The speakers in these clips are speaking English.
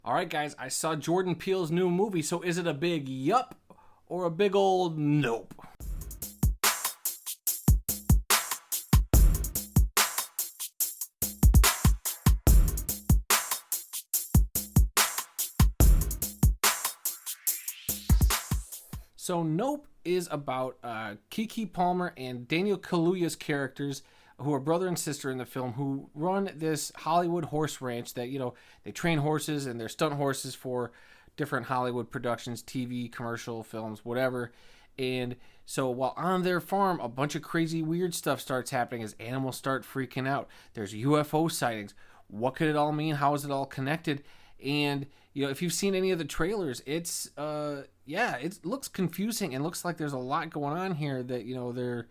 All right, guys, I saw Jordan Peele's new movie, so is it a big yup or a big old nope? So, Nope is about Keke Palmer and Daniel Kaluuya's characters, who are brother and sister in the film, who run this Hollywood horse ranch that, they train horses and they're stunt horses for different Hollywood productions, TV, commercial, films, whatever. And so while on their farm, a bunch of crazy, weird stuff starts happening as animals start freaking out. There's UFO sightings. What could it all mean? How is it all connected? And if you've seen any of the trailers, it looks confusing and looks like there's a lot going on here that they're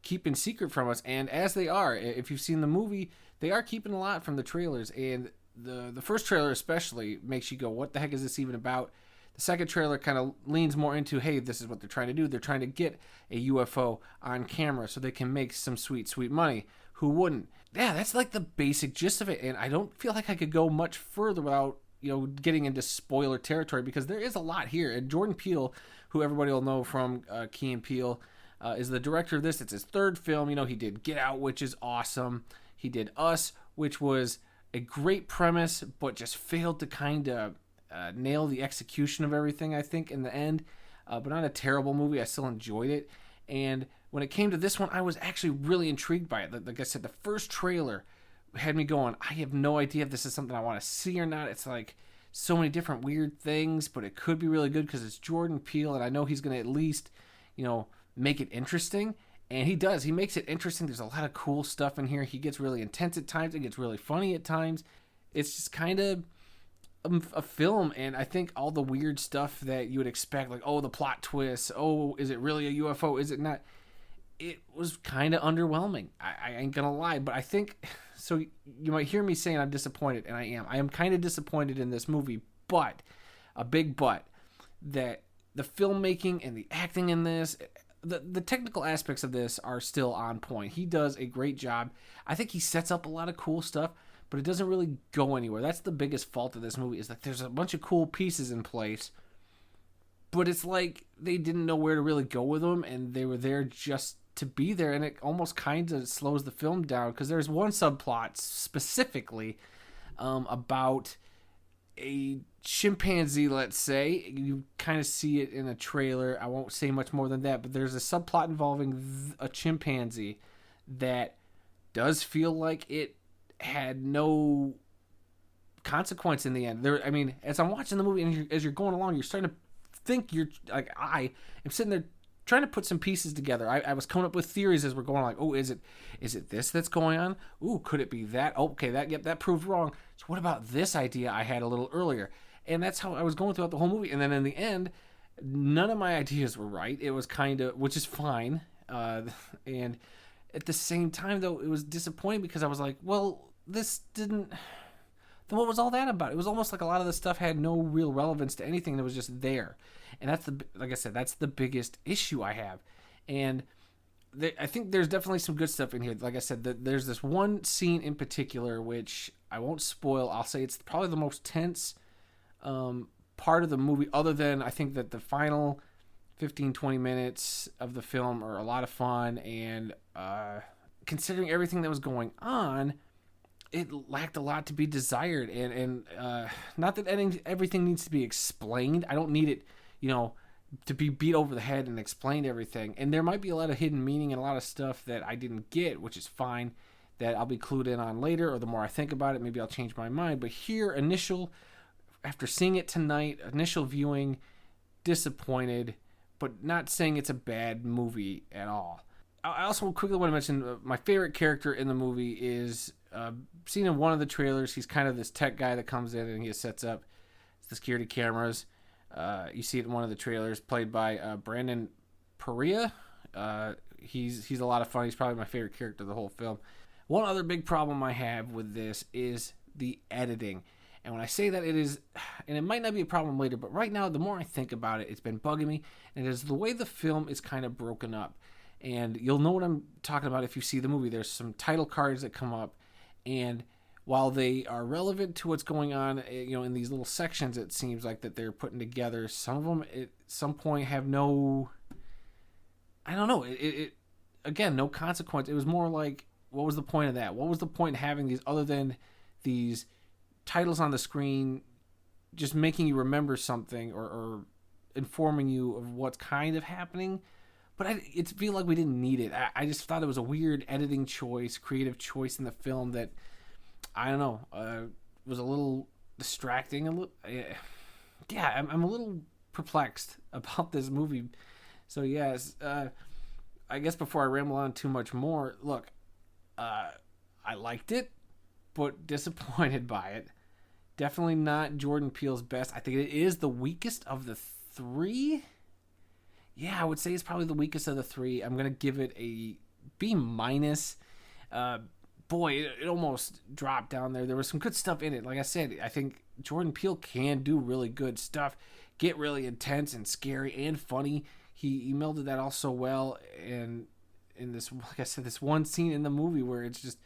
keeping secret from us. And as they are, if you've seen the movie, they are keeping a lot from the trailers. And the first trailer especially makes you go, what the heck is this even about? The second trailer kind of leans more into, hey, this is what they're trying to do. They're trying to get a UFO on camera so they can make some sweet, sweet money. Who wouldn't? Yeah, that's like the basic gist of it. And I don't feel like I could go much further without getting into spoiler territory, because there is a lot here. And Jordan Peele, who everybody will know from Key and Peele, is the director of this. It's his third film. He did Get Out, which is awesome. He did Us, which was a great premise, but just failed to kind of nail the execution of everything, I think, in the end. But not a terrible movie. I still enjoyed it. And when it came to this one, I was actually really intrigued by it. Like I said, the first trailer had me going, I have no idea if this is something I want to see or not. It's like so many different weird things, but it could be really good because it's Jordan Peele, and I know he's going to at least, make it interesting. And he does. He makes it interesting. There's a lot of cool stuff in here. He gets really intense at times. It gets really funny at times. It's just kind of a film, and I think all the weird stuff that you would expect, like, the plot twist, is it really a UFO, is it not, it was kind of underwhelming. I ain't gonna lie, but I think, so you might hear me saying I'm disappointed, and I am kind of disappointed in this movie, but, a big but, that the filmmaking and the acting in this, the technical aspects of this are still on point. He does a great job. I think he sets up a lot of cool stuff, but it doesn't really go anywhere. That's the biggest fault of this movie, is that there's a bunch of cool pieces in place, but it's like they didn't know where to really go with them, and they were there just to be there, and it almost kind of slows the film down, because there's one subplot specifically about a chimpanzee, let's say. You kind of see it in a trailer. I won't say much more than that, but there's a subplot involving a chimpanzee that does feel like it had no consequence in the end. As I'm watching the movie and as you're going along, you're starting to think, I am sitting there trying to put some pieces together. I was coming up with theories as we're going, like, is it this that's going on? Could it be that? Okay, that proved wrong. So what about this idea I had a little earlier? And that's how I was going throughout the whole movie. And then in the end, none of my ideas were right. It was kind of, which is fine. And at the same time, though, it was disappointing, because I was like, well, this didn't, then what was all that about? It was almost like a lot of the stuff had no real relevance to anything that was just there. And that's like I said, that's the biggest issue I have. And I think there's definitely some good stuff in here. Like I said, there's this one scene in particular, which I won't spoil. I'll say it's probably the most tense part of the movie, other than I think that the final 15-20 minutes of the film are a lot of fun, and considering everything that was going on, it lacked a lot to be desired. And not that everything needs to be explained. I don't need it, to be beat over the head and explain everything. And there might be a lot of hidden meaning and a lot of stuff that I didn't get, which is fine, that I'll be clued in on later, or the more I think about it, maybe I'll change my mind. But here, after seeing it tonight, initial viewing, disappointed, but not saying it's a bad movie at all. I also quickly want to mention my favorite character in the movie is seen in one of the trailers. He's kind of this tech guy that comes in and he sets up the security cameras. You see it in one of the trailers, played by Brandon Perea. He's a lot of fun. He's probably my favorite character of the whole film. One other big problem I have with this is the editing. And when I say that, it is, and it might not be a problem later, but right now, the more I think about it, it's been bugging me. And it is the way the film is kind of broken up. And you'll know what I'm talking about if you see the movie. There's some title cards that come up, and while they are relevant to what's going on, in these little sections, it seems like that they're putting together. Some of them at some point have no, I don't know. It again, no consequence. It was more like, what was the point of that? What was the point in having these other than these titles on the screen, just making you remember something or informing you of what's kind of happening? But it feel like we didn't need it. I just thought it was a weird editing choice, creative choice in the film that, I don't know, was a little distracting. I'm a little perplexed about this movie. So yes, I guess before I ramble on too much more, look, I liked it, but disappointed by it. Definitely not Jordan Peele's best. I think it is the weakest of the three. Yeah, I would say it's probably the weakest of the three. I'm gonna give it a B minus. Boy, it almost dropped down there. There was some good stuff in it. Like I said, I think Jordan Peele can do really good stuff, get really intense and scary and funny. He melded that all so well. And in this, like I said, this one scene in the movie where it's just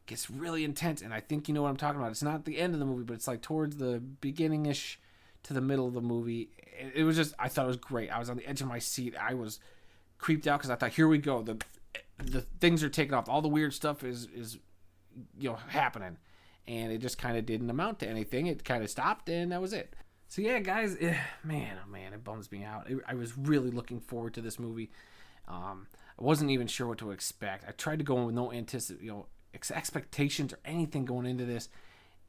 gets really intense, and I think you know what I'm talking about. It's not the end of the movie, but it's like towards the beginning-ish to the middle of the movie. It was just, I thought it was great. I was on the edge of my seat. I was creeped out because I thought, here we go. The things are taking off. All the weird stuff is happening, and it just kind of didn't amount to anything. It kind of stopped, and that was it. So yeah, guys, man, it bums me out. I was really looking forward to this movie. I wasn't even sure what to expect. I tried to go in with no expectations or anything going into this,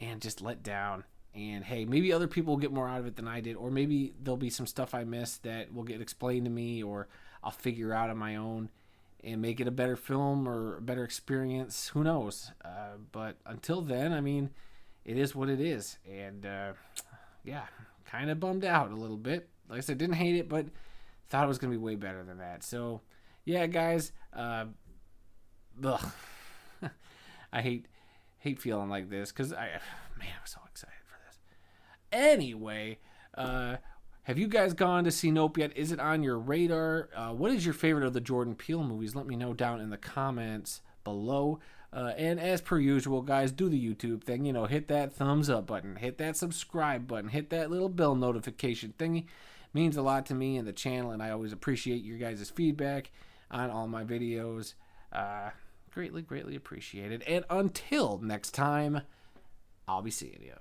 and just let down. And hey, maybe other people will get more out of it than I did, or maybe there'll be some stuff I missed that will get explained to me, or I'll figure out on my own and make it a better film or a better experience. Who knows? But until then, I mean, it is what it is. And yeah, kind of bummed out a little bit. Like I said, didn't hate it, but thought it was going to be way better than that. So yeah, guys, ugh. I hate feeling like this because I'm so excited for this. Anyway, have you guys gone to see Nope yet? Is it on your radar? What is your favorite of the Jordan Peele movies? Let me know down in the comments below. And as per usual, guys, do the YouTube thing. Hit that thumbs up button, hit that subscribe button, hit that little bell notification thingy. It means a lot to me and the channel, and I always appreciate your guys' feedback on all my videos. Greatly appreciated. And until next time, I'll be seeing you.